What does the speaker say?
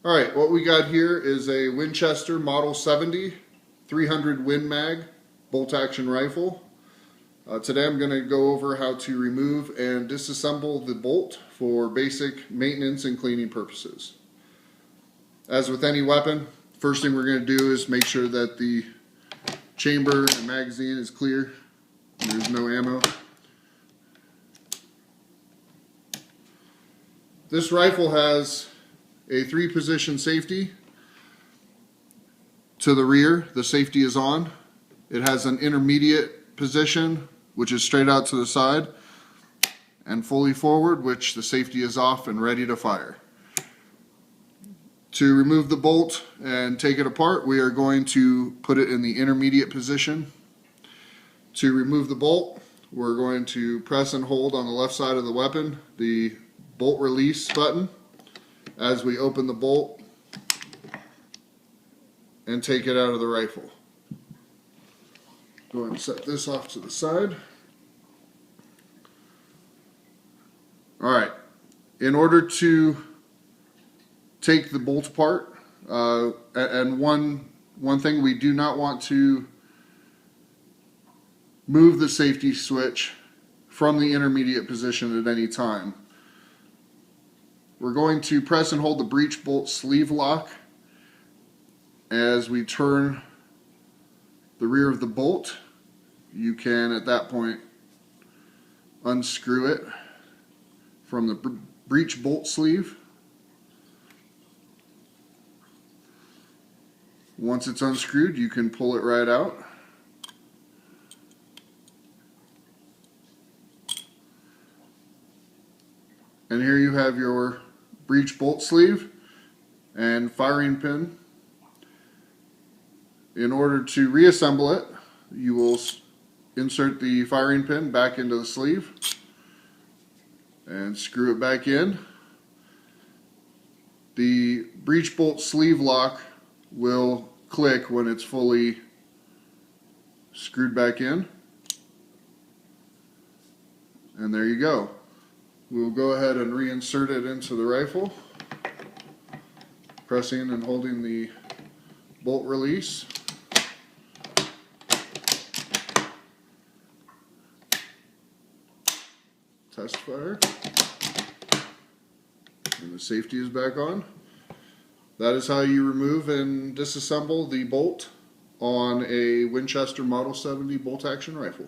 Alright, what we got here is a Winchester Model 70 300 WinMag bolt action rifle. Today I'm going to go over how to remove and disassemble the bolt for basic maintenance and cleaning purposes. As with any weapon, first thing we're going to do is make sure that the chamber and magazine is clear. There's no ammo. This rifle has a 3-position safety. To the rear, the safety is on. It has an intermediate position, which is straight out to the side, and fully forward, which the safety is off and ready to fire. To remove the bolt and take it apart, we are going to put it in the intermediate position. To remove the bolt, we're going to press and hold on the left side of the weapon the bolt release button as we open the bolt and take it out of the rifle. Go ahead and set this off to the side. Alright, in order to take the bolt apart, and one thing, we do not want to move the safety switch from the intermediate position at any time. We're going to press and hold the breech bolt sleeve lock as we turn the rear of the bolt. You can at that point unscrew it from the breech bolt sleeve. Once it's unscrewed, you can pull it right out. And here you have your breech bolt sleeve and firing pin. In order to reassemble it, you will insert the firing pin back into the sleeve and screw it back in. The breech bolt sleeve lock will click when it's fully screwed back in. And there you go. We'll go ahead and reinsert it into the rifle, pressing and holding the bolt release. Test fire. And the safety is back on. That is how you remove and disassemble the bolt on a Winchester Model 70 bolt action rifle.